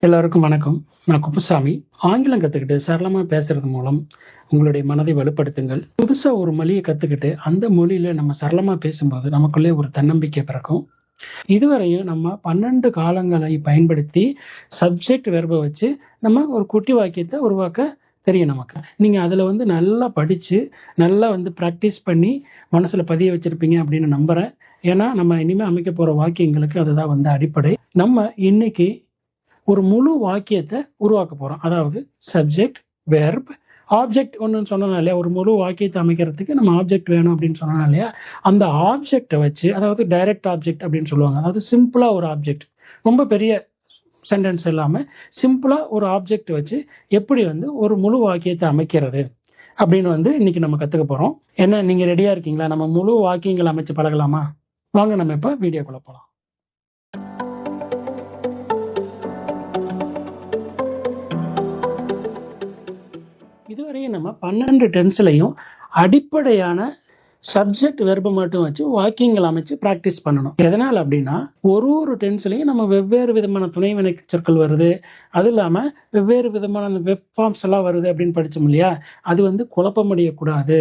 எல்லாருக்கும் வணக்கம். நான் குப்புசாமி. ஆங்கிலம் கத்துக்கிட்டு சரளமா பேசுறது மூலம் உங்களுடைய மனதை வலுப்படுத்துங்கள். புதுசா ஒரு மொழியை கத்துக்கிட்டு அந்த மொழியில நம்ம சரளமா பேசும்போது நமக்குள்ளே ஒரு தன்னம்பிக்கை பிறக்கும். இதுவரையும் நம்ம 12 காலங்களை பயன்படுத்தி சப்ஜெக்ட் வெர்ப வச்சு நம்ம ஒரு குட்டி வாக்கியத்தை உருவாக்க தெரியும் நமக்கு. நீங்க அதுல நல்லா படிச்சு, நல்லா பிராக்டிஸ் பண்ணி மனசுல பதிய வச்சிருப்பீங்க அப்படின்னு நம்புறேன். ஏன்னா நம்ம இனிமே அமைக்க போற வாக்கியங்களுக்கு அதுதான் அடிப்படை. நம்ம இன்னைக்கு ஒரு முழு வாக்கியத்தை உருவாக்க போறோம். அதாவது சப்ஜெக்ட், வெர்ப், ஆப்ஜெக்ட் ஒண்ணுன்னு சொன்னோம் இல்லையா? ஒரு முழு வாக்கியத்தை அமைக்கிறதுக்கு நம்ம ஆப்ஜெக்ட் வேணும் அப்படின்னு சொன்னோம் இல்லையா? அந்த ஆப்ஜெக்டை வச்சு, அதாவது டைரக்ட் ஆப்ஜெக்ட் அப்படின்னு சொல்லுவாங்க. அதாவது சிம்பிளா ஒரு ஆப்ஜெக்ட், ரொம்ப பெரிய சென்டென்ஸ் இல்லாம சிம்பிளா ஒரு ஆப்ஜெக்ட் வச்சு எப்படி ஒரு முழு வாக்கியத்தை அமைக்கிறது அப்படின்னு இன்னைக்கு நம்ம கத்துக்க போறோம். என்ன, நீங்க ரெடியா இருக்கீங்களா? நம்ம முழு வாக்கியங்கள் அமைச்சு பழகலாமா? வாங்க நம்ம இப்ப வீடியோக்குள்ள போலாம். இதுவரையும் நம்ம 12 டென்ஸ்லையும் அடிப்படையான சப்ஜெக்ட் வெர்பை மட்டும் வச்சு வாக்கியங்கள் அமைச்சு பிராக்டிஸ் பண்ணணும். எதனால் அப்படின்னா, ஒரு டென்ஸ்லையும் நம்ம வெவ்வேறு விதமான துணைவினை சொற்கள் வருது, அது இல்லாம வெவ்வேறு விதமான வெப் ஃபார்ம்ஸ் எல்லாம் வருது அப்படின்னு படிச்சோம் இல்லையா? அது குழப்பமடையக்கூடாது,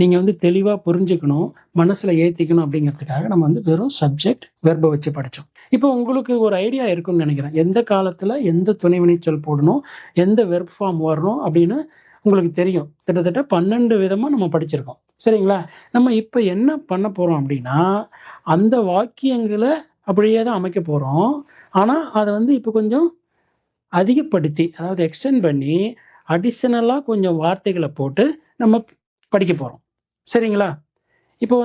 நீங்க தெளிவா புரிஞ்சுக்கணும், மனசுல ஏத்திக்கணும் அப்படிங்கிறதுக்காக நம்ம வெறும் சப்ஜெக்ட் வெர்பை வச்சு படிச்சோம். இப்போ உங்களுக்கு ஒரு ஐடியா இருக்கும்னு நினைக்கிறேன், எந்த காலத்துல எந்த துணைவினை சொல் போடணும், எந்த வெர்ப் ஃபார்ம் வரணும் அப்படின்னு உங்களுக்கு தெரியும். கிட்டத்தட்ட 12 விதமா நம்ம படிச்சிருக்கோம். சரிங்களா? நம்ம இப்ப என்ன பண்ண போறோம் அப்படின்னா, அந்த வாக்கியங்களை அப்படியே தான் அமைக்க போறோம். ஆனா அதை இப்ப கொஞ்சம் அதிகப்படுத்தி, அதாவது எக்ஸ்டெண்ட் பண்ணி அடிஷனலா கொஞ்சம் வார்த்தைகளை போட்டு நம்ம படிக்க போறோம். சரிங்களா? இப்போ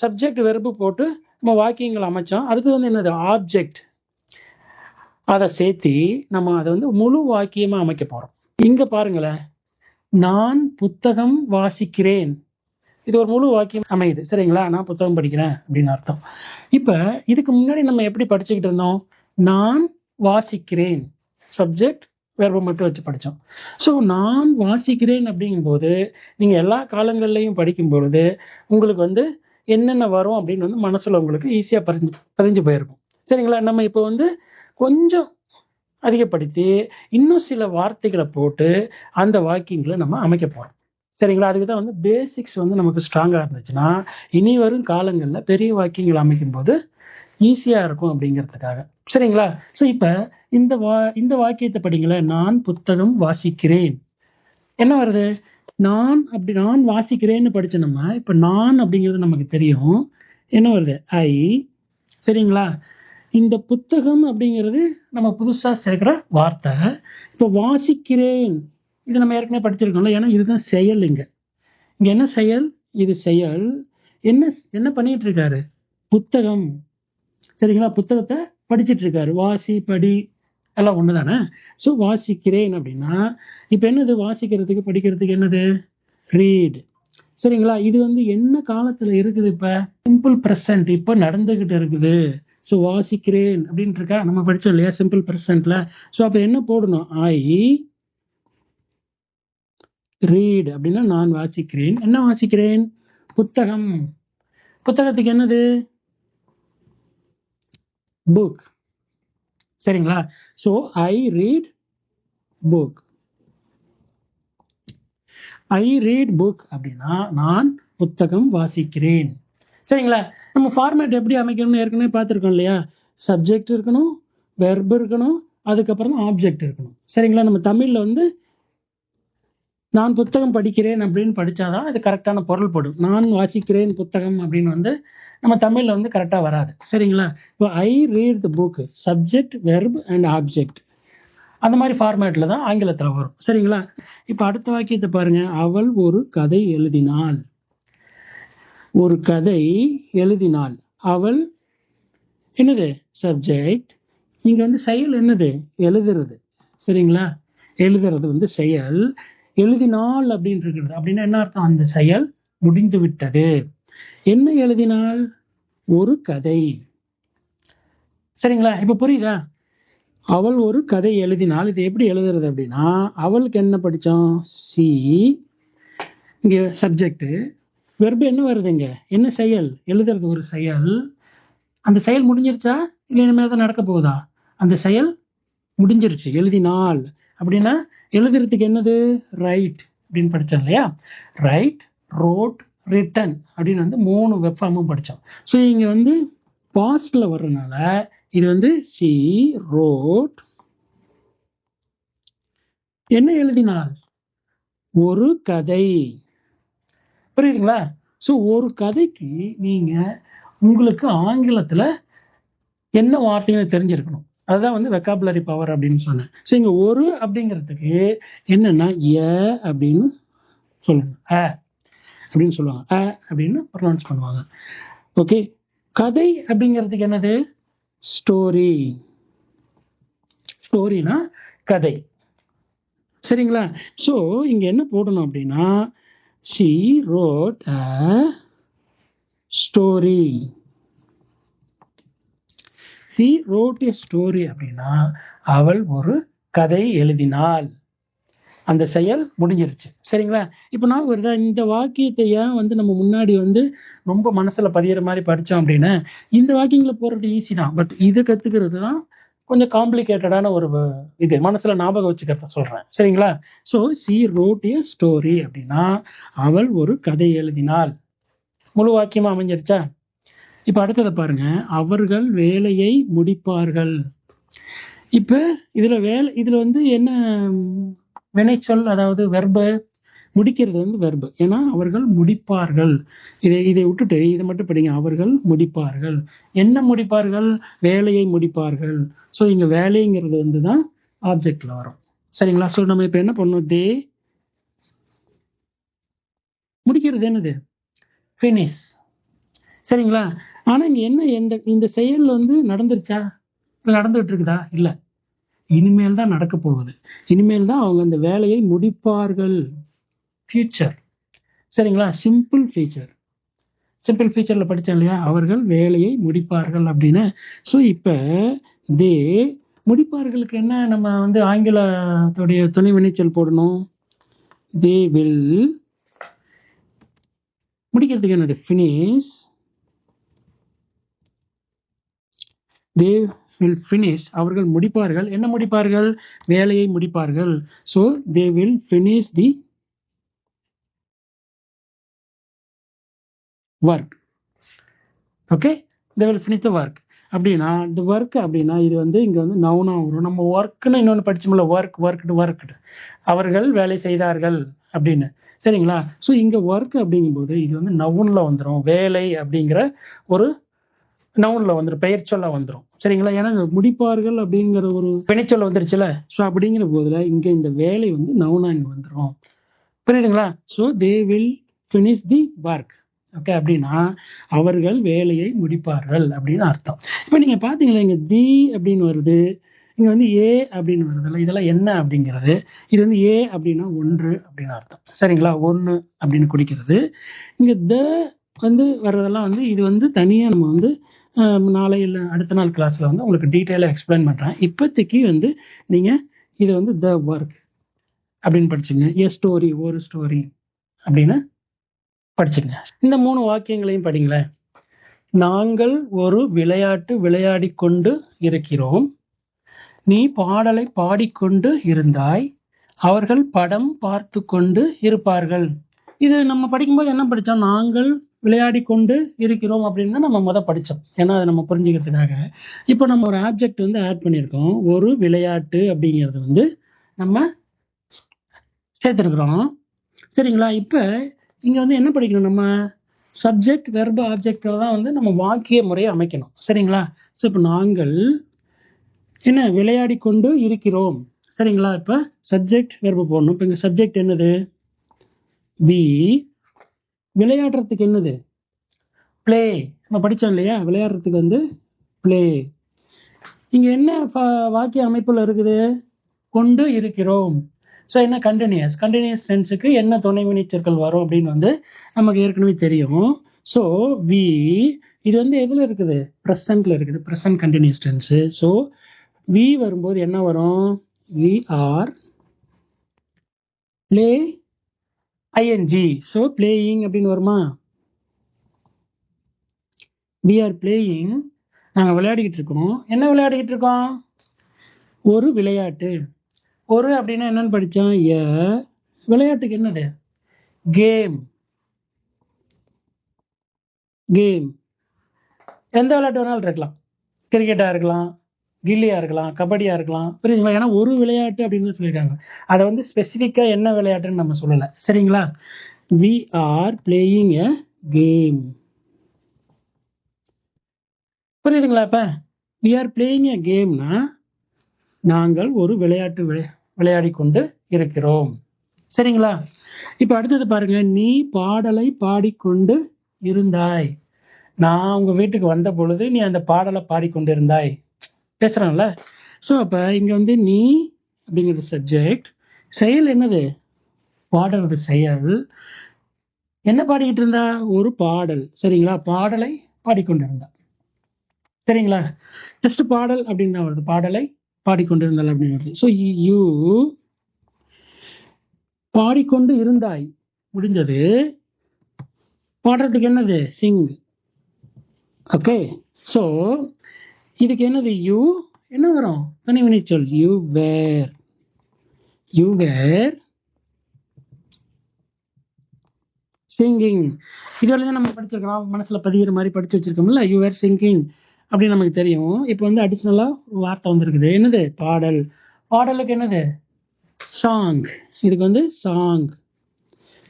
சப்ஜெக்ட் வெர்பு போட்டு நம்ம வாக்கியங்கள் அமைச்சோம். அடுத்து என்னது, ஆப்ஜெக்ட். அதை சேர்த்தி நம்ம அதை முழு வாக்கியமா அமைக்க போறோம். இங்க பாருங்களேன், நான் புத்தகம் வாசிக்கிறேன். இது ஒரு முழு வாக்கியம் அமையுது. சரிங்களா? நான் புத்தகம் படிக்கிறேன் அப்படின்னு அர்த்தம். இப்ப இதுக்கு முன்னாடி நம்ம எப்படி படிச்சுக்கிட்டு இருந்தோம்? நான் வாசிக்கிறேன், சப்ஜெக்ட் வெர்பை மட்டும் வச்சு படிச்சோம். ஸோ நான் வாசிக்கிறேன் அப்படிங்கும்போது நீங்க எல்லா காலங்கள்லையும் படிக்கும் பொழுது உங்களுக்கு என்னென்ன வரும் அப்படின்னு மனசுல உங்களுக்கு ஈஸியா பதிஞ்சு போயிருக்கும். சரிங்களா? நம்ம இப்போ கொஞ்சம் அதிகப்படுத்தி இன்னும் சில வார்த்தைகளை போட்டு அந்த வாக்கியங்களை நம்ம அமைக்க போறோம். சரிங்களா? அதுக்கு தான் பேசிக்ஸ் நமக்கு ஸ்ட்ராங்கா இருந்துச்சுன்னா இனி வரும் காலங்கள்ல பெரிய வாக்கியங்கள் அமைக்கும் போது ஈஸியா இருக்கும் அப்படிங்கிறதுக்காக. சரிங்களா? ஸோ இப்ப இந்த வாக்கியத்தை படிங்களேன். நான் புத்தகம் வாசிக்கிறேன். என்ன வருது? நான் வாசிக்கிறேன்னு படிச்ச நம்ம இப்ப நான் அப்படிங்கிறது நமக்கு தெரியும். என்ன வருது? ஐ. சரிங்களா? இந்த புத்தகம் அப்படிங்கிறது நம்ம புதுசா சேர்க்கிற வார்த்தை. இப்ப வாசிக்கிறேன், இது நம்ம ஏற்கனவே படிச்சிருக்கோம்ல. ஏன்னா இதுதான் செயல். இங்க என்ன செயல்? இது செயல். என்ன பண்ணிட்டு இருக்காரு? புத்தகம். சரிங்களா? புத்தகத்தை படிச்சிட்டு இருக்காரு. வாசி, படி எல்லாம் ஒண்ணுதானே. ஸோ வாசிக்கிறேன் அப்படின்னா இப்ப என்னது? வாசிக்கிறதுக்கு படிக்கிறதுக்கு என்னது? ரீட். சரிங்களா? இது என்ன காலத்துல இருக்குது? இப்ப சிம்பிள் பிரசன்ட் இப்ப நடந்துகிட்டு இருக்குது. ஸோ வாசிக்கிறேன் அப்படின்னு இருக்கா, நம்ம படிச்சோம் இல்லையா சிம்பிள் பிரசன்ட்ல. ஸோ அப்ப என்ன போடணும்? ஐ ரீட் அப்படின்னா நான் வாசிக்கிறேன். என்ன வாசிக்கிறேன்? புத்தகம். புத்தகத்துக்கு என்னது? புக். சரிங்களா? So I read book. I read book அப்படின்னா நான் புத்தகம் வாசிக்கிறேன். சரிங்களா? நம்ம ஃபார்மேட் எப்படி அமைக்கணும்னு ஏற்கனவே பார்த்துருக்கோம் இல்லையா? சப்ஜெக்ட் இருக்கணும், வெர்ப் இருக்கணும், அதுக்கப்புறம் ஆப்ஜெக்ட் இருக்கணும். சரிங்களா? நம்ம தமிழ்ல நான் புத்தகம் படிக்கிறேன் அப்படின்னு படிச்சாதான் அது கரெக்டான பொருள் படும். நான் வாசிக்கிறேன் புத்தகம் அப்படின்னு நம்ம தமிழ்ல கரெக்டா வராது. சரிங்களா? இப்போ ஐ read the book, subject, verb and object, அந்த மாதிரி ஃபார்மேட்ல தான் ஆங்கிலத்துல வரும். சரிங்களா? இப்ப அடுத்த வாக்கியத்தை பாருங்க. அவள் ஒரு கதை எழுதினாள். ஒரு கதை எழுதினாள். அவள் என்னது? சப்ஜெக்ட். இங்க செயல் என்னது? எழுதுறது. சரிங்களா? எழுதுறது செயல். எழுதினாள் அப்படின்னு இருக்கிறது அப்படின்னா என்ன அர்த்தம்? அந்த செயல் முடிந்து விட்டது. என்ன எழுதினாள்? ஒரு கதை. சரிங்களா? இப்ப புரியுதா? அவள் ஒரு கதை எழுதினாள். இது எப்படி எழுதுறது அப்படின்னா, அவளுக்கு என்ன படிச்சோம்? சி. இங்க சப்ஜெக்ட். வெர்பு என்ன வருதுங்க? என்ன செயல்? எழுதுறது ஒரு செயல். அந்த செயல் முடிஞ்சிருச்சா இல்ல இனிமேல் தான் நடக்க போகுதா? அந்த செயல் முடிஞ்சிருச்சு. எழுதினால் அப்படின்னா எழுதுறதுக்கு என்னது? ரைட் அப்படின்னு படித்தோம் இல்லையா? ரைட், ரோட், ரிட்டன் அப்படின்னு வந்து 3 வெப் ஃபார்மும் படித்தோம். ஸோ இங்கே வந்து பாஸ்டில் வர்றதுனால இது வந்து சி ரோட் என்ன எழுதினால்? ஒரு கதை. புரியுதுங்களா? ஸோ ஒரு கதைக்கு நீங்கள் உங்களுக்கு ஆங்கிலத்தில் என்ன வார்த்தைன்னு தெரிஞ்சிருக்கணும். அதுதான் வந்து வெக்காபுலரி பவர் அப்படின்னு சொன்னேன். ஸோ இங்கே ஒரு அப்படிங்கிறதுக்கு என்னன்னா எ அப்படின்னு சொல்லுங்க, அ அப்படின்னு சொல்லுவாங்க, அ அப்படின்னு ப்ரொனவுன்ஸ் பண்ணுவாங்க. ஓகே. கதை அப்படிங்கிறதுக்கு என்னது? ஸ்டோரி. ஸ்டோரினா கதை. சரிங்களா? ஸோ இங்க என்ன போடணும் அப்படின்னா she wrote a story. she wrote a story அப்படின்னா அவள் ஒரு கதை எழுதினாள். அந்த செயல் முடிஞ்சிருச்சு. சரிங்களா? இப்போ நான் வருதா இந்த வாக்கியத்தை ஏன் வந்து நம்ம முன்னாடி வந்து ரொம்ப மனசுல பதிகிற மாதிரி படித்தோம் அப்படின்னா இந்த வாக்கியங்களை போடுறது ஈஸி தான். பட் இது கற்றுக்கிறது தான் கொஞ்சம் காம்ப்ளிகேட்டடான ஒரு இது மனசுல ஞாபகம் வச்சுக்கிறத சொல்றேன். சரிங்களா? So she wrote a story அப்படின்னா அவள் ஒரு கதை எழுதினாள். முழு வாக்கியமா அமைஞ்சிருச்சா? இப்ப அடுத்ததை பாருங்க. அவர்கள் வேலையை முடிப்பார்கள். இப்ப இதுல வந்து என்ன வினைச்சொல், அதாவது வெர்பு, முடிக்கிறது வந்து வெர்பு. ஏன்னா அவர்கள் முடிப்பார்கள். இதை விட்டுட்டு இதை மட்டும் படிங்க. அவர்கள் முடிப்பார்கள். என்ன முடிப்பார்கள்? வேலையை முடிப்பார்கள். ஸோ இங்க வேலைங்கிறது வந்து தான் ஆப்ஜெக்ட்ல வரும். சரிங்களா? ஸோ நம்ம இப்ப என்ன பண்ணோம்? தே முடிக்கிறது என்னது? ஃபினிஷ். சரிங்களா? ஆனா இங்க என்ன, இந்த செயல் வந்து நடந்துருச்சா? நடந்துட்டு இருக்குதா? இல்ல. இனிமேல் தான் நடக்க போகுது. இனிமேல் தான் அவங்க அந்த வேலையை முடிப்பார்கள். ஃபியூச்சர். சரிங்களா? Simple future. சிம்பிள் ஃபியூச்சர்ல படித்தோம் இல்லையா? அவர்கள் வேலையை முடிப்பார்கள் அப்படின்னு. ஸோ இப்போ தே முடிப்பார்களுக்கு என்ன நம்ம வந்து ஆங்கிலத்துடைய துணை வினைச்சொல் போடணும்? They will. முடிக்கிறதுக்கு என்னது? ஃபினிஷ். They will finish. அவர்கள் முடிப்பார்கள். என்ன முடிப்பார்கள்? வேலையை முடிப்பார்கள். So they will finish the work. Okay. They will finish the work அப்படின்னா இந்த ஒர்க் அப்படின்னா இது வந்து இங்கே வந்து நவுனாக வரும். நம்ம ஒர்க்குன்னு இன்னொன்று படிச்சோம்ல, ஒர்க். அவர்கள் வேலை செய்தார்கள் அப்படின்னு. சரிங்களா? ஸோ இங்கே ஒர்க் அப்படிங்கும்போது இது வந்து நவுனில் வந்துடும். வேலை அப்படிங்கிற ஒரு நவுனில் வந்துடும், பெயர் சொல்ல வந்துடும். சரிங்களா? ஏன்னா முடிப்பார்கள் அப்படிங்கிற ஒரு வினைச்சொல்ல வந்துருச்சுல. ஸோ அப்படிங்கிற போதுல இங்கே இந்த வேலை வந்து நவுனா இங்கே வந்துடும். புரியுதுங்களா? So they will finish the work. Okay. அப்படின்னா அவர்கள் வேலையை முடிப்பார்கள் அப்படின்னு அர்த்தம். இப்போ நீங்க பாத்தீங்களா, இங்க தி அப்படின்னு வருது, இங்க வந்து ஏ அப்படின்னு வருதுல்ல. இதெல்லாம் என்ன அப்படிங்கிறது? இது வந்து ஏ அப்படின்னா ஒன்று அப்படின்னு அர்த்தம். சரிங்களா? ஒன்று அப்படின்னு குறிக்கிறது. இங்க த வந்து வர்றதெல்லாம் வந்து இது வந்து தனியா நம்ம வந்து நாளை இல்லை அடுத்த நாள் கிளாஸ்ல வந்து உங்களுக்கு டீட்டெயிலாக எக்ஸ்பிளைன் பண்றேன். இப்போதைக்கு வந்து நீங்க இதை வந்து த ஒர்க் அப்படின்னு படிச்சுங்க. ஏ ஸ்டோரி, ஒரு ஸ்டோரி அப்படின்னு படிச்சுங்க. இந்த 3 வாக்கியங்களையும் படிங்களேன். நாங்கள் ஒரு விளையாட்டு விளையாடி கொண்டு இருக்கிறோம். நீ பாடலை பாடிக்கொண்டு இருந்தாய். அவர்கள் படம் பார்த்து கொண்டு இருப்பார்கள். இது நம்ம படிக்கும்போது என்ன படித்தோம்? நாங்கள் விளையாடி கொண்டு இருக்கிறோம் அப்படின்னு நம்ம படித்தோம். ஏன்னா அதை நம்ம புரிஞ்சுக்கிறதுக்காக. இப்போ நம்ம ஒரு ஆப்ஜெக்ட் வந்து ஆட் பண்ணியிருக்கோம். ஒரு விளையாட்டு அப்படிங்கிறது வந்து நம்ம சேர்த்துருக்குறோம். சரிங்களா? இப்போ இங்கே வந்து என்ன படிக்கணும்? நம்ம சப்ஜெக்ட் வெர்பு ஆப்ஜெக்டில் தான் வந்து நம்ம வாக்கிய முறையை அமைக்கணும். சரிங்களா? ஸோ இப்போ நாங்கள் என்ன விளையாடி கொண்டு இருக்கிறோம். சரிங்களா? இப்போ சப்ஜெக்ட் வெர்பு போடணும். இப்போ இங்கே சப்ஜெக்ட் என்னது? பி. விளையாடுறதுக்கு என்னது? பிளே. நம்ம படித்தோம் இல்லையா? விளையாடுறதுக்கு வந்து பிளே. இங்கே என்ன வாக்கிய அமைப்பில் இருக்குது? கொண்டு இருக்கிறோம். ஸோ என்ன? கண்டினியூஸ் டென்ஸுக்கு என்ன துணை வினைச்சொற்கள் வரும் அப்படின்னு வந்து நமக்கு ஏற்கனவே தெரியும். ஸோ வி இது வந்து எதில் இருக்குது? ப்ரெசன்ட்ல இருக்குது. Present continuous tense. So we வரும்போது என்ன வரும்? We are play ING. So playing அப்படின்னு வருமா? We are playing. நாங்கள் விளையாடிக்கிட்டு இருக்கோம். என்ன விளையாடிக்கிட்டு இருக்கோம்? ஒரு விளையாட்டு. ஒரு அப்படின்னா என்னன்னு படிச்சோம்? விளையாட்டுக்கு என்னது? கேம். கேம் எந்த விளையாட்டு வேணாலும் இருக்கலாம். கிரிக்கெட்டா இருக்கலாம், கில்லியா இருக்கலாம், கபடியா இருக்கலாம். புரியுதுங்களா? ஏன்னா ஒரு விளையாட்டு அப்படின்னு சொல்லியிருக்காங்க. அதை வந்து ஸ்பெசிஃபிக்கா என்ன விளையாட்டுன்னு நம்ம சொல்லலை. சரிங்களா? We are playing a game. புரியுதுங்களா? இப்ப வி ஆர் பிளேயிங் எ கேம்னா நாங்கள் ஒரு விளையாட்டு விளையாடி கொண்டு இருக்கிறோம். சரிங்களா? இப்ப அடுத்தது பாருங்க, நீ பாடலை பாடிக்கொண்டு இருந்தாய். நான் உங்க வீட்டுக்கு வந்த பொழுது நீ அந்த பாடலை பாடிக்கொண்டு இருந்தாய். பேசுறான்ல. ஸோ அப்ப இங்க வந்து நீ அப்படிங்கிறது சப்ஜெக்ட், செயல் என்னது? பாடுறது செயல். என்ன பாடிக்கிட்டு இருந்தா? ஒரு பாடல். சரிங்களா? பாடலை பாடிக்கொண்டிருந்தா. சரிங்களா? ஜஸ்ட் பாடல் அப்படின்னு வருது, பாடலை பாடிக்கொண்டிருந்தாள் அப்படின்னு வருது. ஸோ யூ பாடிக்கொண்டு இருந்தாய் முடிஞ்சது. பாடுறதுக்கு என்னது? சிங். ஓகே. ஸோ இதுக்கு என்னது? யூ என்ன வரும்? தனி வினைச்சொல். You were. You were singing. இதுவரை நம்ம படிச்சிருக்கோம், மனசுல பதிகிற மாதிரி படிச்சு வச்சிருக்கோம்ல. யூ வேர் சிங்கிங் அப்படின்னு நமக்கு தெரியும். இப்போ வந்து அடிஷ்னலா வார்த்தை வந்திருக்குது. என்னது? பாடல். பாடலுக்கு என்னது? சாங். இதுக்கு வந்து சாங்.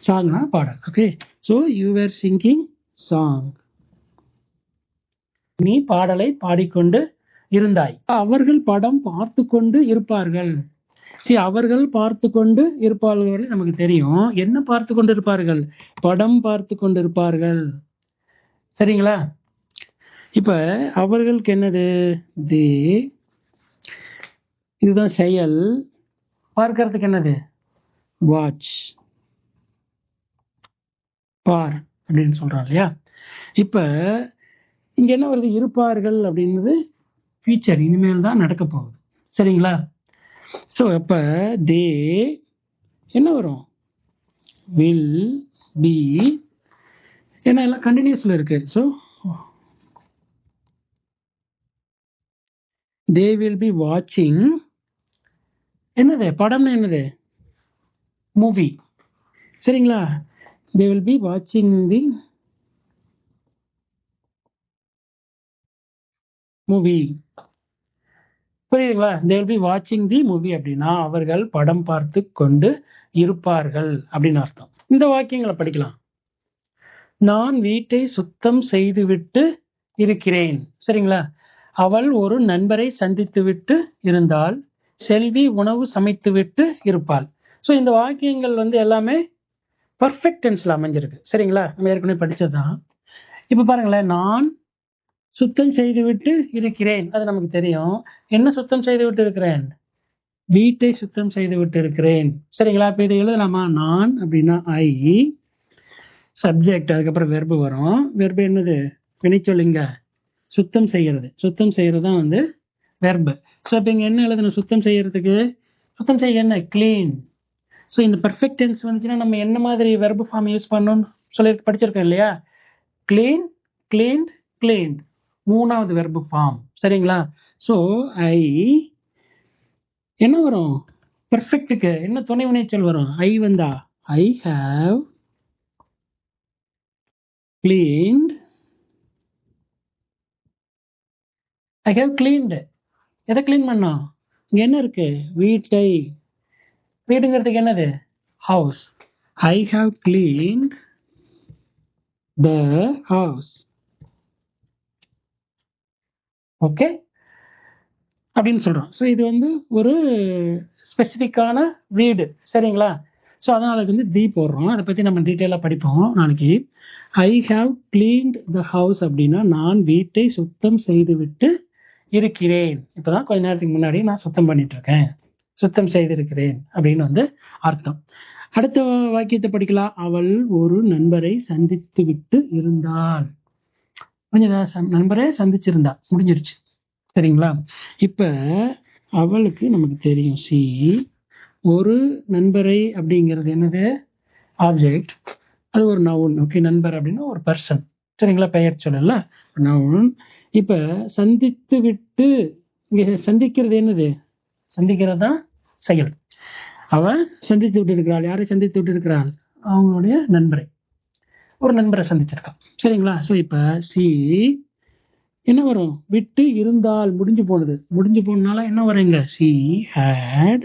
சாங்னா பாடல். Okay. So you were singing song. நீ பாடலை பாடிக்கொண்டு இருந்தாய். அவர்கள் படம் பார்த்து கொண்டு இருப்பார்கள். சரி, அவர்கள் பார்த்து கொண்டு இருப்பார்கள் நமக்கு தெரியும். என்ன பார்த்து கொண்டு இருப்பார்கள்? படம் பார்த்து கொண்டு இருப்பார்கள். சரிங்களா? இப்ப அவர்களுக்கு என்னது? தி. இதுதான் செயல். பார்க்கறதுக்கு என்னது? வாட்ச். பார் அப்படின்னு சொல்றோம் இல்லையா? இப்ப இங்க என்ன வருது? இருப்பார்கள் அப்படின்றது ஃபியூச்சர், இனிமேல் தான் நடக்க போகுது. சரிங்களா? ஸோ அப்ப தே என்ன வரும்? Will be. ஏன்னா எல்லாம் கண்டினியூஸ்ல இருக்கு. ஸோ தே வில் பி வாட்சிங். என்னது? படம்னா என்னது? மூவி. சரிங்களா? தே வில் பி வாட்சிங் தி மூவி. புரியுதுங்களா? தே வில் பி வாட்சிங் தி மூவி அப்படின்னா அவர்கள் படம் பார்த்து கொண்டு இருப்பார்கள் அப்படின்னு அர்த்தம். இந்த வாக்கியங்களை படிக்கலாம். நான் வீட்டை சுத்தம் செய்துவிட்டு இருக்கிறேன். சரிங்களா? அவள் ஒரு நண்பரை சந்தித்து விட்டு இருந்தால். செல்வி உணவு சமைத்து விட்டு இருப்பாள். ஸோ இந்த வாக்கியங்கள் வந்து எல்லாமே பர்ஃபெக்ட் டென்ஸ்ல அமைஞ்சிருக்கு. சரிங்களா? நம்ம ஏற்கனவே படிச்சதுதான். இப்ப பாருங்களேன், நான் சுத்தம் செய்து விட்டு இருக்கிறேன், அது நமக்கு தெரியும். என்ன சுத்தம் செய்து விட்டு இருக்கிறேன்? வீட்டை சுத்தம் செய்து விட்டு இருக்கிறேன். சரிங்களா? இப்ப இதை எழுதலாமா? நான் அப்படின்னா ஐ, சப்ஜெக்ட், அதுக்கப்புறம் வெர்பு வரும். வெர்பு என்னது? வினைச்சொல்லுங்க. சுத்தம் செய்யறது. சுத்தம் செய்யறது தான் வந்து வெர்பு. ஸோ இப்போ இங்க என்ன எழுதணும்? சுத்தம் செய்யறதுக்கு சுத்தம் செய்ய என்ன? கிளீன். ஸோ இந்த பெர்ஃபெக்ட் டென்ஸ் வந்துச்சுன்னா நம்ம என்ன மாதிரி வெர்பு ஃபார்ம் யூஸ் பண்ணணும்னு சொல்லி படிச்சிருக்கோம் இல்லையா? Clean, cleaned, cleaned. மூணாவது வெர்பு ஃபார்ம். சரிங்களா? ஸோ ஐ என்ன வரும்? பெர்ஃபெக்ட்டுக்கு என்ன துணை வினைச்சொல் வரும்? ஐ வந்தா I have cleaned. I have cleaned. எதை கிளீன் பண்ணோம்? இங்க என்ன இருக்கு? வீட்டை. வீடுங்கிறதுக்கு என்னது? House. I have cleaned the house. Okay அப்படின்னு சொல்றோம். ஸோ இது வந்து ஒரு ஸ்பெசிஃபிக்கான வீடு. சரிங்களா? ஸோ அதனால வந்து தி போடுறோம். அதை பத்தி நம்ம டீட்டெயிலாக படிப்போம் நாளைக்கு. I have cleaned the house அப்படின்னா நான் வீட்டை சுத்தம் செய்து விட்டு இருக்கிறேன். இப்பதான் கொஞ்ச நேரத்துக்கு முன்னாடி நான் சுத்தம் பண்ணிட்டு இருக்கேன், சுத்தம் செய்திருக்கிறேன் அப்படின்னு வந்து அர்த்தம். அடுத்த வாக்கியத்தை படிக்கலாம். அவள் ஒரு நண்பரை சந்தித்து விட்டு இருந்தாள். நண்பரை சந்திச்சிருந்தா, முடிஞ்சிருச்சு. சரிங்களா? இப்ப அவளுக்கு நமக்கு தெரியும். சி, ஒரு நண்பரை அப்படிங்கிறது என்னது? ஆப்ஜெக்ட். அது ஒரு நவுன். ஓகே. நண்பர் அப்படின்னா ஒரு பர்சன். சரிங்களா? பெயர் சொல்லல, நவுன். இப்ப சந்தித்து விட்டு, இங்க சந்திக்கிறது என்னது? சந்திக்கிறது தான் செயல். அவன் சந்தித்து விட்டு இருக்கிறாள். யாரை சந்தித்து விட்டு இருக்கிறாள்? அவங்களுடைய நண்பரை, ஒரு நண்பரை சந்திச்சிருக்கான். சரிங்களா? ஸோ இப்போ சி என்ன வரும்? விட்டு இருந்தால் முடிஞ்சு போனது. முடிஞ்சு போனதுனால என்ன வருங்க? சி ஹேட்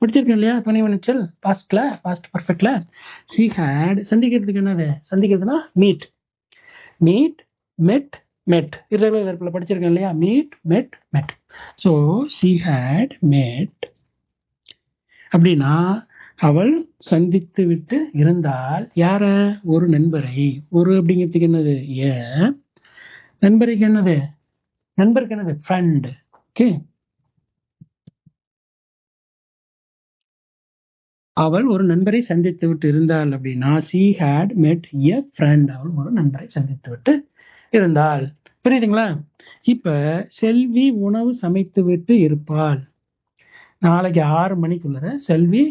படிச்சிருக்கேன் இல்லையா? துணை வினைச்சொல் பாஸ்ட்ல, பாஸ்ட் பர்ஃபெக்ட்ல. சி ஹேட் சந்திக்கிறதுக்கு என்னது? சந்திக்கிறதுனா மீட். மீட், மெட், மெட். இரவு வெறுப்பில் படிச்சிருக்கேன் இல்லையா? மீட், மெட், மெட். ஸோ சி ஹேட் மெட் அப்படின்னா அவள் சந்தித்து விட்டு இருந்தால் யார? ஒரு நண்பரை. ஒரு அப்படிங்கிறதுக்கு என்னது? ஏ. நண்பருக்கு என்னது? நண்பருக்கு என்னது? ஃப்ரெண்ட். ஓகே. அவள் ஒரு நண்பரை சந்தித்து விட்டு இருந்தாள் அப்படின்னா she had met a friend. அவள் ஒரு நண்பரை சந்தித்து விட்டு இருந்தாள். புரியுதுங்களா? இப்ப செல்வி உணவு சமைத்து விட்டு இருப்பாள். நாளைக்கு 6 மணிக்குள்ள செல்வி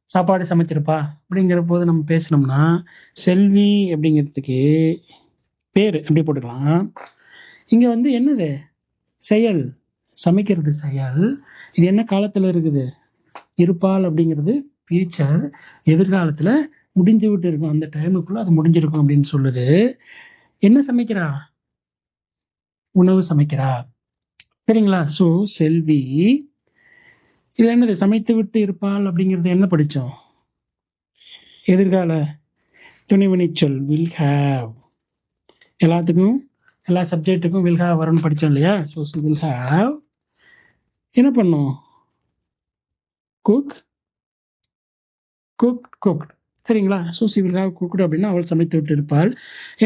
சாப்பாடு சமைச்சிருப்பா அப்படிங்கிற போது நம்ம பேசணும்னா செல்வி அப்படிங்கிறதுக்கு பேர் எப்படி போட்டுக்கலாம். இங்க வந்து என்னது? செயல், சமைக்கிறது செயல். இது என்ன காலத்துல இருக்குது? இருப்பால் அப்படிங்கிறது ஃபியூச்சர், எதிர்காலத்துல முடிஞ்சு விட்டு இருக்கும். அந்த டைமுக்குள்ள அது முடிஞ்சிருக்கும் அப்படின்னு சொல்லுது. என்ன சமைக்கிறா? உணவு சமைக்கிறா. சரிங்களா? ஸோ செல்வி இது என்னது? சமைத்து விட்டு இருப்பாள் அப்படிங்கிறது என்ன படிச்சோம்? எதிர்கால துணைவினை சொல் வில் ஹேவ். எல்லாத்துக்கும், எல்லா சப்ஜெக்ட்டுக்கும் வில் ஹேவ் வரும்னு படிச்சோம் இல்லையா? ஸோ வில் ஹேவ் என்ன பண்ணும்? Cook, cook, cooked. சரிங்களா? So she will have cooked அப்படின்னா அவள் சமைத்து விட்டு இருப்பாள்.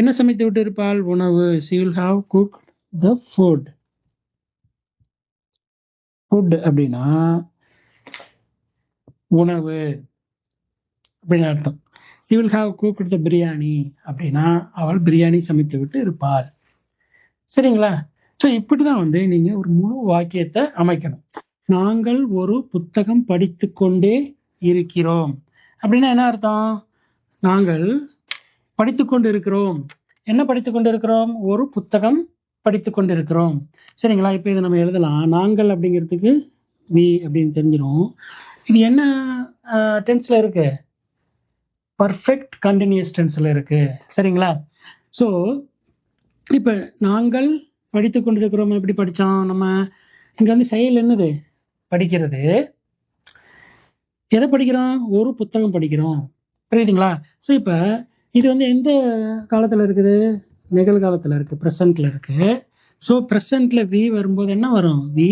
என்ன சமைத்து விட்டு இருப்பாள்? உணவு. C will have cook the food. Food அப்படின்னா உணவு அப்படின்னு அர்த்தம். சி வில் ஹாவ் குக்ட் த பிரியாணி அப்படின்னா அவள் பிரியாணி சமைத்து விட்டு இருப்பாள். சரிங்களா? ஸோ இப்படிதான் வந்து நீங்க ஒரு முழு வாக்கியத்தை அமைக்கணும். நாங்கள் ஒரு புத்தகம் படித்து கொண்டே இருக்கிறோம் அப்படின்னா என்ன அர்த்தம்? நாங்கள் படித்துக் கொண்டு இருக்கிறோம். என்ன படித்துக் கொண்டு இருக்கிறோம்? ஒரு புத்தகம் படித்துக் கொண்டு இருக்கிறோம். சரிங்களா? இப்போ இதை நம்ம எழுதலாம். நாங்கள் அப்படிங்கிறதுக்கு வி அப்படின்னு தெரிஞ்சிடும். இது என்ன டென்ஸ்ல இருக்கு? பர்ஃபெக்ட் கண்டினியூஸ் டென்ஸ்ல இருக்கு. சரிங்களா? ஸோ இப்போ நாங்கள் படித்துக் கொண்டு இருக்கிறோம் எப்படி படித்தோம் நம்ம? இங்க வந்து செயல் என்னது? படிக்கிறது. எதை படிக்கிறோம்? ஒரு புத்தகம் படிக்கிறோம். புரியுதுங்களா? ஸோ இப்போ இது வந்து எந்த காலத்தில் இருக்குது? நிகழ்காலத்தில் இருக்கு, ப்ரெசன்ட்ல இருக்கு. ஸோ ப்ரெசன்ட்ல வி வரும்போது என்ன வரும்? வி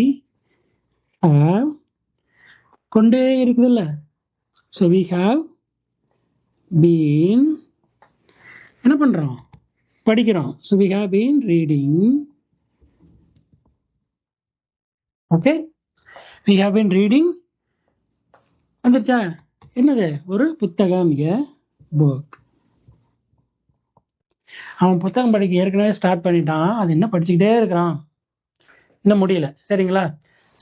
ஹாவ் கொண்டே இருக்குது இல்ல? ஸோ வி ஹாவ் பீன் என்ன பண்றோம்? படிக்கிறோம். So we have been reading. Okay, we have been reading. வந்துருச்சா? என்னது? ஒரு புத்தகம், எ புக். அவன் புத்தகம் படிக்க ஏற்கனவே ஸ்டார்ட் பண்ணிட்டான். அது என்ன படிச்சுக்கிட்டே இருக்கிறான், இன்னும் முடியல. சரிங்களா?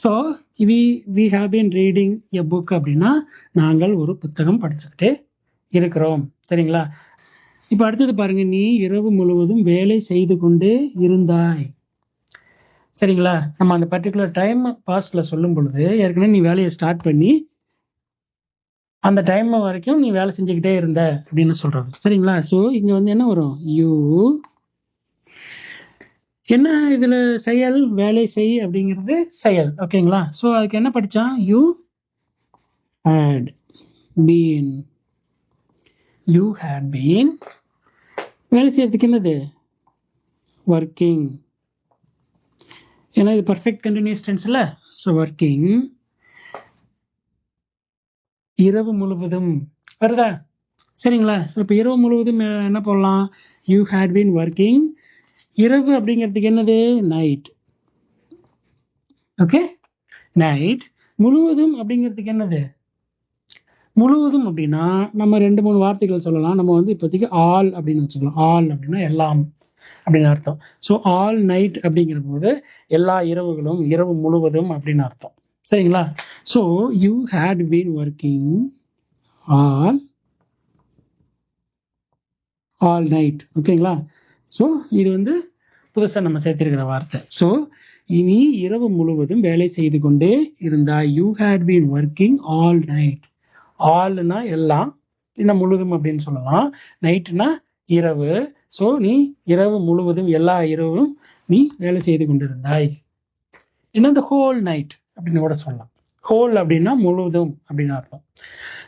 So we have been reading a book அப்படின்னா நாங்கள் ஒரு புத்தகம் படிச்சுக்கிட்டே இருக்கிறோம். சரிங்களா? இப்போ அடுத்தது பாருங்க. நீ இரவு முழுவதும் வேலை செய்து கொண்டே இருந்தாய். சரிங்களா? நம்ம அந்த பர்டிகுலர் டைம் பாஸ்ட்ல சொல்லும் பொழுது ஏற்கனவே நீ வேலையை ஸ்டார்ட் பண்ணி அந்த டைம் வரைக்கும் நீ வேலை செஞ்சுக்கிட்டே இருந்த அப்படின்னு சொல்றது. சரிங்களா? ஸோ இங்க வந்து என்ன வரும்? யூ. என்ன இதுல செயல்? வேலை செய் அப்படிங்கிறது செயல். ஓகேங்களா? ஸோ அதுக்கு என்ன படிச்சான்? You had been. You had been. வேலை செய்யறதுக்கு என்னது? ஒர்க்கிங். ஏன்னா இது பர்ஃபெக்ட் கண்டினியூஸ் டென்ஸ்ல. So working. இரவு முழுவதும் வருதா? சரிங்களா? ஸோ இப்போ இரவு முழுவதும் என்ன போடலாம்? You had been working. இரவு அப்படிங்கிறதுக்கு என்னது? நைட். Okay, night. முழுவதும் அப்படிங்கிறதுக்கு என்னது? முழுவதும் அப்படின்னா நம்ம 2-3 வார்த்தைகள் சொல்லலாம். நம்ம வந்து இப்போதைக்கு ஆல் அப்படின்னு வச்சுக்கலாம். ஆல் அப்படின்னா எல்லாம் அப்படின்னு அர்த்தம். ஸோ ஆல் நைட் அப்படிங்கிற போது எல்லா இரவுகளும், இரவு முழுவதும் அப்படின்னு அர்த்தம். சரிங்களா? So you had been working all night. ஓகேங்களா? ஸோ இது வந்து புதுசாக நம்ம சேர்த்திருக்கிற வார்த்தை. ஸோ நீ இரவு முழுவதும் வேலை செய்து கொண்டே இருந்தாய். You had been working all night. ஆல்னா எல்லாம், என்ன முழுதும் அப்படின்னு சொல்லலாம். நைட்னா இரவு. ஸோ நீ இரவு முழுவதும், எல்லா இரவும் நீ வேலை செய்து கொண்டிருந்தாய். என்ன இந்த ஹோல் நைட் அப்படின்னு கூட சொல்லலாம். ஹோல் அப்படின்னா முழுவதும் அப்படின்னு அர்த்தம்.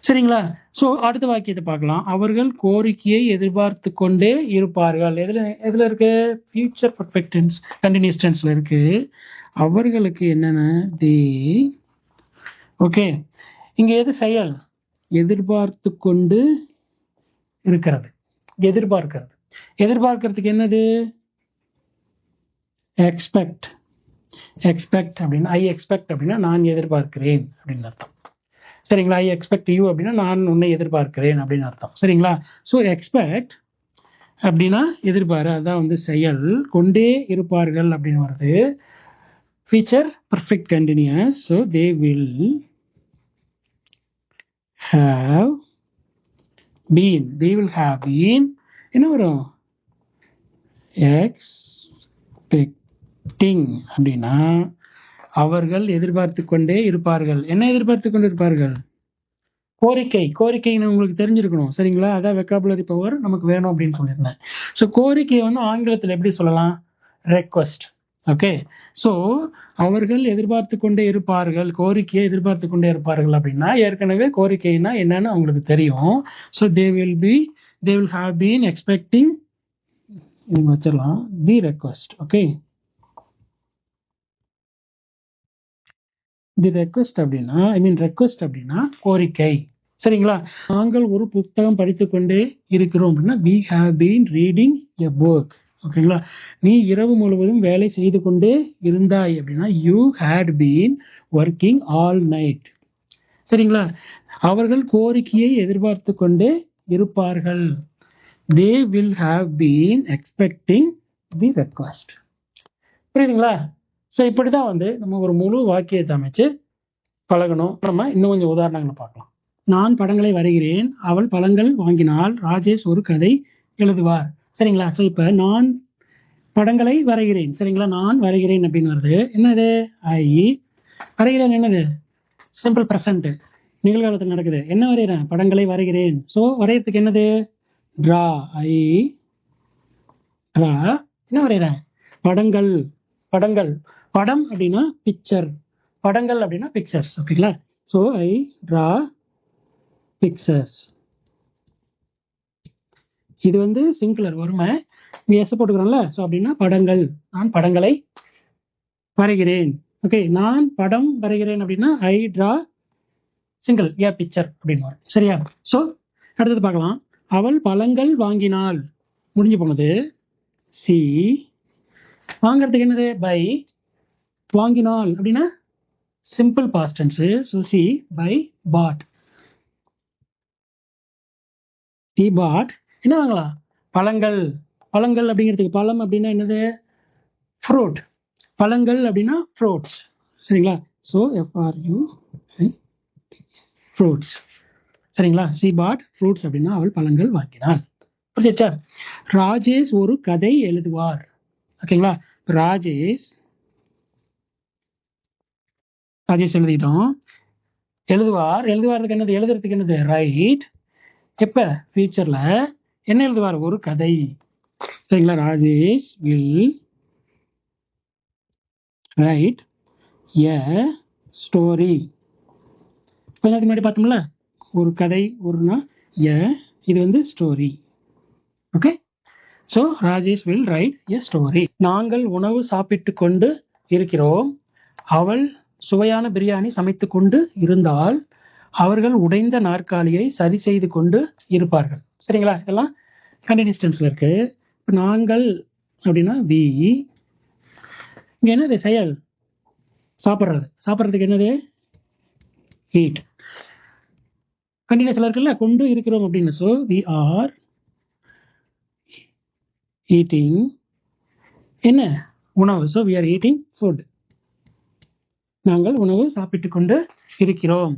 சரிங்களா? ஸோ அடுத்த வாக்கியத்தை பார்க்கலாம். அவர்கள் கோரிக்கையை எதிர்பார்த்து கொண்டே இருப்பார்கள். எதுல இருக்கு? ஃபியூச்சர் பர்ஃபெக்ட் டென்ஸ், கண்டினியூஸ் டென்ஸ்ல இருக்கு. அவர்களுக்கு என்னென்ன தே. ஓகே, இங்க எது செயல்? எதிர்பார்த்து கொண்டு இருக்கிறது. எதிர்பார்க்கிறது. எதிர்பார்க்கறதுக்கு என்னது? எக்ஸ்பெக்ட். எக்ஸ்பெக்ட் அப்படின்னா ஐ எக்ஸ்பெக்ட் அப்படின்னா நான் எதிர்பார்க்கிறேன் அப்படின்னு அர்த்தம். சரிங்களா? ஐ எக்ஸ்பெக்ட் யூ அப்படின்னா நான் உன்னை எதிர்பார்க்கிறேன் அப்படின்னு அர்த்தம். சரிங்களா? ஸோ எக்ஸ்பெக்ட் அப்படின்னா எதிர்பாரு, அதான் வந்து செயல். கொண்டே இருப்பார்கள் அப்படின்னு வருது. Future perfect continuous. So they will have been. They will have been. என்ன வரும்? expecting அப்படின்னா அவர்கள் எதிர்பார்த்து கொண்டே இருப்பார்கள். என்ன எதிர்பார்த்து கொண்டு இருப்பார்கள்? கோரிக்கை. கோரிக்கைன்னு உங்களுக்கு தெரிஞ்சிருக்கணும். சரிங்களா? அதான் வெக்காபுலரி பவர் நமக்கு வேணும் அப்படின்னு சொல்லியிருந்தேன். ஸோ கோரிக்கையை வந்து ஆங்கிலத்தில் எப்படி சொல்லலாம்? ரெக்வஸ்ட். ஓகே, ஸோ அவர்கள் எதிர்பார்த்து கொண்டே இருப்பார்கள், கோரிக்கையை எதிர்பார்த்து கொண்டே இருப்பார்கள் அப்படின்னா ஏற்கனவே கோரிக்கைனா என்னன்னு அவங்களுக்கு தெரியும். So they will have been expecting வச்சிடலாம் தி ரெக்வஸ்ட். ஓகே, தி ரெக்வஸ்ட் அப்படின்னா ரெக்வஸ்ட் அப்படின்னா கோரிக்கை. சரிங்களா? நாங்கள் ஒரு புத்தகம் படித்து கொண்டே இருக்கிறோம் அப்படின்னா we have been reading a book. ஓகேங்களா? நீ இரவு முழுவதும் வேலை செய்து கொண்டே இருந்தாய் அப்படின்னா you had been working all night. சரிங்களா? அவர்கள் கோரிக்கையை எதிர்பார்த்து கொண்டே இருப்பார்கள். they will have been expecting the request. புரியுதுங்களா? ஸோ இப்படிதான் வந்து நம்ம ஒரு முழு வாக்கியத்தை அமைச்சு பழகணும். நம்ம இன்னும் கொஞ்சம் உதாரணங்களை பார்க்கலாம். நான் படங்களை வரைகிறேன், அவள் பழங்கள் வாங்கினாள், ராஜேஷ் ஒரு கதை எழுதுவார். சரிங்களா? ஸோ இப்போ நான் படங்களை வரைகிறேன். சரிங்களா? நான் வரைகிறேன் அப்படின்னு வருது. என்னது? ஐ. வரைகிறேன் என்னது? சிம்பிள் ப்ரெசன்ட், நிகழ்காலத்தில் நடக்குது. என்ன வரைகிறேன்? படங்களை வரைகிறேன். ஸோ வரைகிறதுக்கு என்னது? ட்ரா. I draw. என்ன வரைகிறேன்? படங்கள். படங்கள். படம் அப்படின்னா பிக்சர், படங்கள் அப்படின்னா பிக்சர்ஸ். ஓகேங்களா? So I draw pictures. இது வந்து சிங்குலர் ஒருமை, எஸ் போட்டுக்கிறோம்ல. ஸோ அப்படின்னா படங்கள். நான் படங்களை வரைகிறேன். ஓகே, நான் படம் வரைகிறேன் அப்படின்னா I draw single A picture அப்படின்னு வரும். சரியா? ஸோ அடுத்தது பார்க்கலாம். அவள் பழங்கள் வாங்கினாள். முடிஞ்சு போனது. சி. வாங்கிறதுக்கு என்னது? பை. வாங்கினாள் அப்படின்னா simple past tense. So she buy bought. She bought. என்ன வாங்கலாம்? பழங்கள். பழங்கள் அப்படிங்கிறதுக்கு பழம் அப்படின்னா என்னது? ஃப்ரூட். பழங்கள் அப்படின்னா ஃப்ரூட்ஸ். சரிங்களா? So FRU fruits. சரிங்களா? சி பாட் ஃப்ரூட்ஸ் அப்படின்னா அவள் பழங்கள் வாங்கினாள். புரியுதா? ராஜேஷ் ஒரு கதை எழுதுவார். ஓகேங்களா? ராஜேஷ் எழுதிட்டோம். எழுதுவார். எழுதுவாருக்கு என்னது? எழுதுறதுக்கு என்னது? ரைட். எப்ப? ஃபியூச்சர்ல. என்ன எழுதுவார்? ஒரு கதை. சரிங்களா? Rajesh will write a story. கொஞ்ச நேரத்துக்கு முன்னாடி பார்த்தோம்ல, ஒரு கதை, ஒருனா எ, இது வந்து story. Okay, so Rajesh will write a story. நாங்கள் உணவு சாப்பிட்டு கொண்டு இருக்கிறோம், அவள் சுவையான பிரியாணி சமைத்து கொண்டு இருந்தால், அவர்கள் உடைந்த நாற்காலியை சரி செய்து கொண்டு இருப்பார்கள். சரிங்களா? இதெல்லாம் கண்டினியூஸ் டென்ஸ்ல இருக்கு. இப்போ நாங்கள் அப்படின்னா வி. இங்க என்னது? செயல். சாப்பிட்றது. சாப்பிட்றதுக்கு என்னது? ஈட். கண்டினியூஸ்ல இருக்குல்ல, கொண்டு இருக்கிறோம் அப்படின்னு. ஸோ வி ஆர் ஈட்டிங் என்ன? உணவு. So we are eating food. நாங்கள் உணவு சாப்பிட்டு கொண்டு இருக்கிறோம்.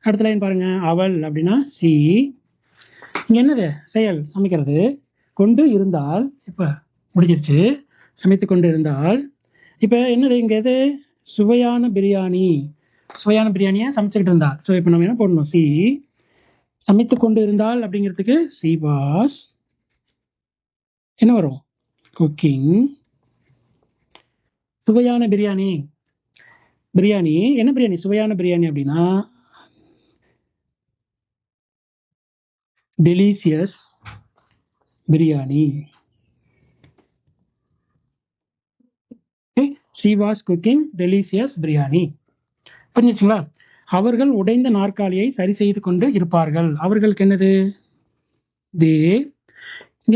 அடுத்த லைன் பாருங்க. அவள் அப்படின்னா சி. இங்க என்னது? செயல். சமைக்கிறது. கொண்டு இருந்தால் இப்ப முடிஞ்சிருச்சு. சமைத்து கொண்டு இருந்தால் இப்போ என்னது இங்கே எது சுவையான பிரியாணி, சுவையான பிரியாணியை சமைச்சுக்கிட்டு இருந்தா. ஸோ இப்போ நம்ம என்ன பண்ணணும், சி சமைத்து கொண்டு இருந்தால் அப்படிங்கிறதுக்கு சி வாஸ் என்ன வரும், குக்கிங் சுவையான பிரியாணி. பிரியாணி என்ன பிரியாணி, சுவையான பிரியாணி அப்படின்னா delicious biryani. She was cooking delicious biryani. புரிஞ்சுச்சுங்களா? அவர்கள் உடைந்த நாற்காலியை சரி செய்து கொண்டு இருப்பார்கள். அவர்களுக்கு என்னது, தே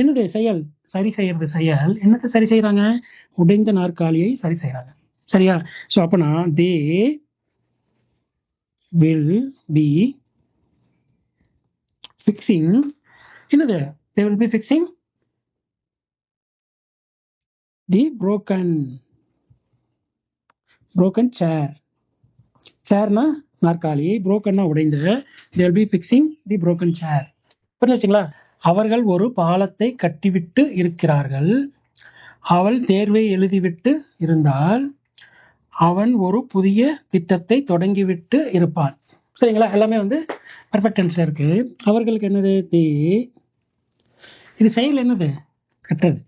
என்னது செயல், சரி செய்யறது செயல். என்னத்தை சரி செய்யறாங்க, உடைந்த நாற்காலியை சரி செய்யறாங்க. சரியா? ஸோ அப்பனா தே வில் பி ஃபிக்ஸிங், என்னது, they will be fixing the broken சேர். சேர்னா நாற்காலி, brokenனா உடைந்த, they will be fixing the broken chair. புரிஞ்சுங்களா? அவர்கள் ஒரு பாலத்தை கட்டிவிட்டு இருக்கிறார்கள். அவள் தேர்வை எழுதிவிட்டு இருந்தால் அவன் ஒரு புதிய திட்டத்தை தொடங்கிவிட்டு இருப்பான். சரிங்களா? எல்லாமே வந்து பர்ஃபெக்ட் டென்ஸ்ல இருக்கு. அவர்களுக்கு என்னது, தே, இது செயல் என்னது, கட்டுறது.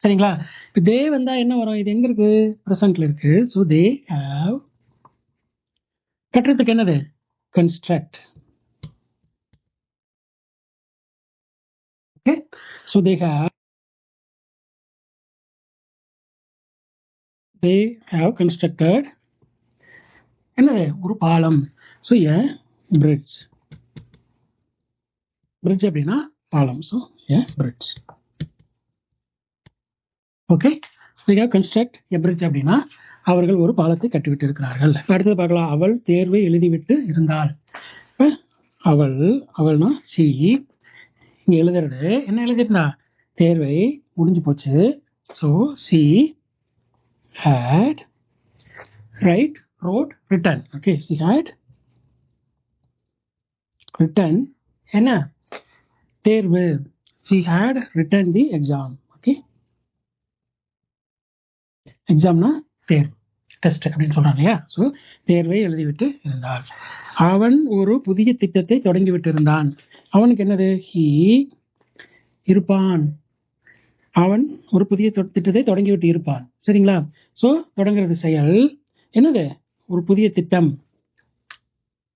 சரிங்களா? இப்போ தே வந்தா என்ன வரும், இது எங்க இருக்கு, ப்ரெசென்ட்ல இருக்கு. ஸோ தே ஹேவ், கட்டுறதுக்கு என்னது, construct. Okay, so they have constructed என்னது, ஒரு பாலம். So a bridge. பிரிட்ஜ் அப்படின்னா பாலம். So a bridge. Okay, they have construct a bridge அப்படின்னா அவர்கள் ஒரு பாலத்தை கட்டிவிட்டு இருக்கிறார்கள். அடுத்தது பார்க்கலாம், அவள் தேர்வை எழுதிவிட்டு இருந்தால். அவள், அவள்னா சி, இங்க எழுதுறது என்ன எழுதிருந்தா, தேர்வை முடிஞ்சு போச்சு. So she had wrote written. Okay, she had written என்ன, தேர்வு. She had written the exam. Okay, எக்ஸாம்னா தேர்வு, டெஸ்ட் அப்படின்னு சொல்றாங்க இல்லையா? ஸோ தேர்வை எழுதிவிட்டு இருந்தால். அவன் ஒரு புதிய திட்டத்தை தொடங்கிவிட்டு இருந்தான். அவனுக்கு என்னது, ஹி இருப்பான். அவன் ஒரு புதிய திட்டத்தை தொடங்கிவிட்டு இருப்பான். சரிங்களா? ஸோ தொடங்குறது செயல், என்னது, ஒரு புதிய திட்டம்.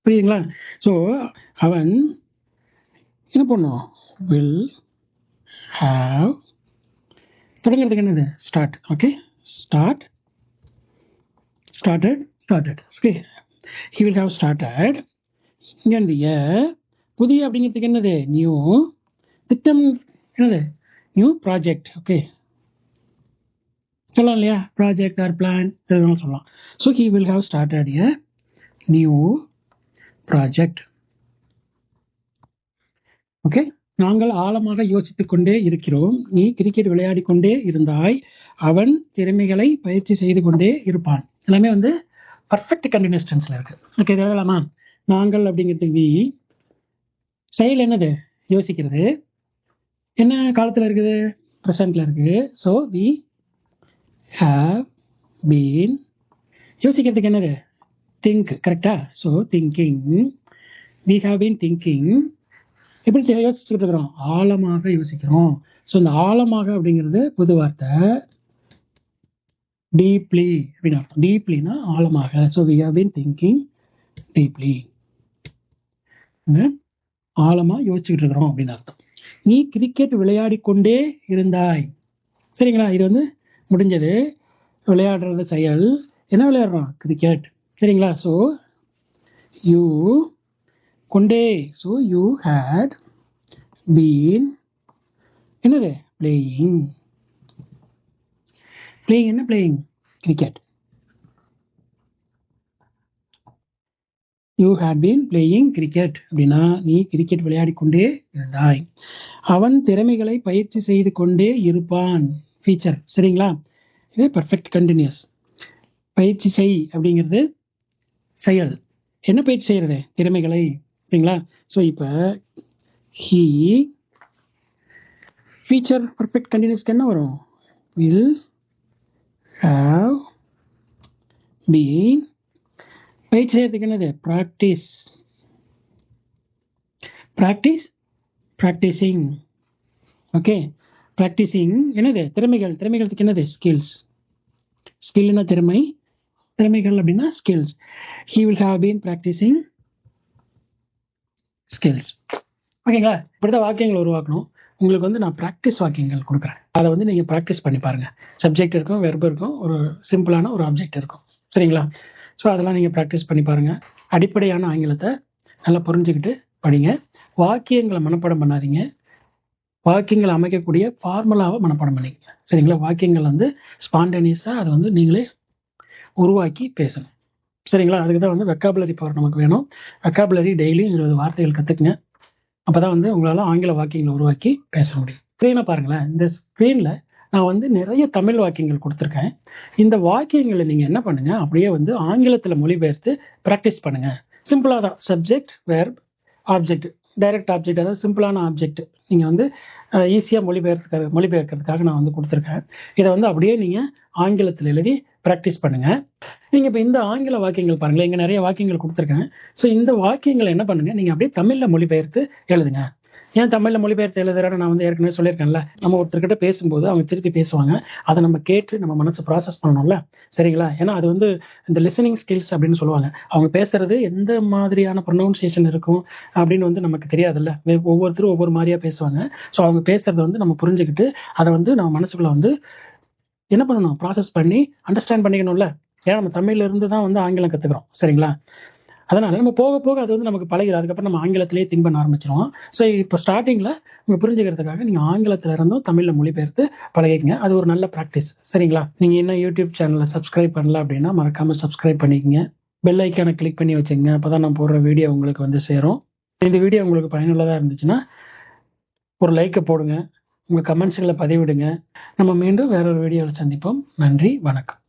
புரியுதுங்களா? ஸோ அவன் என்ன பண்ணும், வில் ஹாவ், தொடங்குறதுக்கு என்னது, start. Okay, start, started. Okay, he will have started. இங்க வந்து புதிய அப்படிங்கிறதுக்கு என்னது, நியூ. திட்டம் என்னது, நியூ ப்ராஜெக்ட். ஓகே, சொல்லலாம் இல்லையா, ப்ராஜெக்ட் ஆர் பிளான் எதுவும் சொல்லலாம். So he will have started a new project. Okay, நாங்கள் ஆழமாக யோசித்துக் கொண்டே இருக்கிறோம். நீ கிரிக்கெட் விளையாடி கொண்டே இருந்தாய். அவன் திறமைகளை பயிற்சி செய்து கொண்டே இருப்பான். எல்லாமே வந்து பர்ஃபெக்ட் கண்டினியூஸ் டென்ஸ்ல இருக்கு. ஓகே, இது எழுதலாமா? நாங்கள் அப்படிங்கிறதுக்கு வி, செயல் என்னது, யோசிக்கிறது. என்ன காலத்தில் இருக்குது, ப்ரெசென்ட்ல இருக்கு. ஸோ வி ஹேவ் பீன், யோசிக்கிறதுக்கு என்னது, திங்க். கரெக்டா? So thinking, we have been thinking. எப்படி யோசிச்சுட்டு இருக்கிறோம், ஆழமாக யோசிக்கிறோம். ஸோ இந்த ஆழமாக அப்படிங்கிறது புது வார்த்தை, டீப்லி அப்படின்னு அர்த்தம். டீப்லினா ஆழமாக. So we have been thinking deeply, ஆழமா யோசிச்சுட்டு இருக்கிறோம் அப்படின்னு அர்த்தம். நீ கிரிக்கெட் விளையாடி கொண்டே இருந்தாய். சரிங்களா? இது வந்து முடிஞ்சது, விளையாடுறது செயல். என்ன விளையாடுறோம், கிரிக்கெட். சரிங்களா? ஸோ யூ கொண்டே, ஸோ யூ ஹேட் பீன் என்னது, பிளேயிங். பிளேயிங் என்ன, playing cricket. You had been playing cricket அப்படின்னா நீ கிரிக்கெட் விளையாடி கொண்டே இருந்தாய். அவன் திறமைகளை பயிற்சி செய்து கொண்டே இருப்பான், ஃபீச்சர். சரிங்களா? இது பர்ஃபெக்ட் கண்டினியூஸ். பயிற்சி செய் அப்படிங்கிறது செயல். என்ன பயிற்சி செய்யறது, திறமைகளை. சரிங்களா? ஸோ இப்போ ஹீ, ஃபீச்சர் பர்ஃபெக்ட் கண்டினியூஸ்க்கு என்ன வரும், வில் have been பயிற்சி செய்யறதுக்கு என்னது ப்ராக்டிசிங். ஓகே, ப்ராக்டிசிங் என்னது திறமைகளுக்கு என்னது ஸ்கில்னா திறமைகள் அப்படின்னா skills. he will have been practicing skills. ஓகேங்களா? இப்படிதான் வாக்கியங்கள் உருவாக்கணும். உங்களுக்கு வந்து நான் ப்ராக்டிஸ் வாக்கியங்கள் கொடுக்குறேன், அதை வந்து நீங்கள் ப்ராக்டிஸ் பண்ணி பாருங்க. சப்ஜெக்ட் இருக்கும், வெர்பு இருக்கும், ஒரு சிம்பிளான ஒரு ஆப்ஜெக்ட் இருக்கும். சரிங்களா? ஸோ அதெல்லாம் நீங்கள் ப்ராக்டிஸ் பண்ணி பாருங்கள். அடிப்படையான ஆங்கிலத்தை நல்லா புரிஞ்சுக்கிட்டு படிங்க. வாக்கியங்களை மனப்பாடம் பண்ணாதீங்க, வாக்கியங்களை அமைக்கக்கூடிய ஃபார்முலாவை மனப்பாடம் பண்ணிக்கங்க. சரிங்களா? வாக்கியங்கள் வந்து ஸ்பான்டேனியஸாக அதை வந்து நீங்களே உருவாக்கி பேசணும். சரிங்களா? அதுக்கு தான் வந்து வெக்காபுலரி பவர் நமக்கு வேணும். வெக்காபுலரி டெய்லி 20 வார்த்தைகள் கற்றுக்குங்க. அப்போ தான் வந்து உங்களால் ஆங்கில வாக்கியங்களை உருவாக்கி பேச முடியும். ஸ்க்ரீனை பாருங்களேன். இந்த ஸ்க்ரீனில் நான் வந்து நிறைய தமிழ் வாக்கியங்கள் கொடுத்துருக்கேன். இந்த வாக்கியங்களை நீங்கள் என்ன பண்ணுங்கள், அப்படியே வந்து ஆங்கிலத்தில் மொழிபெயர்த்து ப்ராக்டிஸ் பண்ணுங்கள். சிம்பிளாக தான், subject verb object, direct object, அதாவது சிம்பிளான ஆப்ஜெக்ட் நீங்கள் வந்து ஈஸியாக மொழிபெயர்க்கிறதுக்காக நான் வந்து கொடுத்துருக்கேன். இதை வந்து அப்படியே நீங்கள் ஆங்கிலத்தில் எழுதி ப்ராக்டிஸ் பண்ணுங்கள். நீங்கள் இப்போ இந்த ஆங்கில வாக்கியங்கள் பாருங்களேன், இங்கே நிறைய வாக்கியங்கள் கொடுத்துருக்கேன். ஸோ இந்த வாக்கியங்களை என்ன பண்ணுங்கள், நீங்கள் அப்படியே தமிழில் மொழிபெயர்த்து எழுதுங்க. ஏன் தமிழில் மொழிபெயர்த்து எழுதுறேன்னு நான் வந்து ஏற்கனவே சொல்லியிருக்கேன்ல, நம்ம ஒருத்தர்கிட்ட பேசும்போது அவங்க திருப்பி பேசுவாங்க, அதை நம்ம கேட்டு நம்ம மனசு ப்ராசஸ் பண்ணணும்ல. சரிங்களா? ஏன்னா அது வந்து இந்த லிசனிங் ஸ்கில்ஸ் அப்படின்னு சொல்லுவாங்க. அவங்க பேசுறது எந்த மாதிரியான ப்ரொனவுன்சியேஷன் இருக்கும் அப்படின்னு வந்து நமக்கு தெரியாதுல்ல. ஒவ்வொருத்தரும் ஒவ்வொரு மாதிரியாக பேசுவாங்க. ஸோ அவங்க பேசுறத வந்து நம்ம புரிஞ்சுக்கிட்டு அதை வந்து நம்ம மனசுக்குள்ள வந்து என்ன பண்ணணும், ப்ராசஸ் பண்ணி அண்டர்ஸ்டாண்ட் பண்ணிக்கணும்ல. ஏன்னா நம்ம தமிழ்ல இருந்து தான் வந்து ஆங்கிலம் கற்றுக்குறோம். சரிங்களா? அதனால நம்ம போக போக அது வந்து நமக்கு பழகிடும். அதுக்கப்புறம் நம்ம ஆங்கிலத்திலேயே திங்க் பண்ண ஆரம்பிச்சிருவோம். ஸோ இப்போ ஸ்டார்டிங்கில் நீங்கள் புரிஞ்சுக்கிறதுக்காக நீங்கள் ஆங்கிலத்தில் இருந்தும் தமிழில் மொழிபெயர்த்து பழகிக்கங்க. அது ஒரு நல்ல ப்ராக்டிஸ். சரிங்களா? நீங்கள் இன்னும் யூடியூப் சேனலை சப்ஸ்கிரைப் பண்ணல அப்படின்னா மறக்காமல் சப்ஸ்கிரைப் பண்ணிக்கங்க. பெல் ஐக்கானை கிளிக் பண்ணி வச்சுங்க. அப்போ தான் நான் போடுற வீடியோ உங்களுக்கு வந்து சேரும். இந்த வீடியோ உங்களுக்கு பயனுள்ளதாக இருந்துச்சுன்னா ஒரு லைக்கை போடுங்க, உங்கள் கமெண்ட்ஸுகளை பதிவிடுங்க. நம்ம மீண்டும் வேறொரு வீடியோவில் சந்திப்போம். நன்றி, வணக்கம்.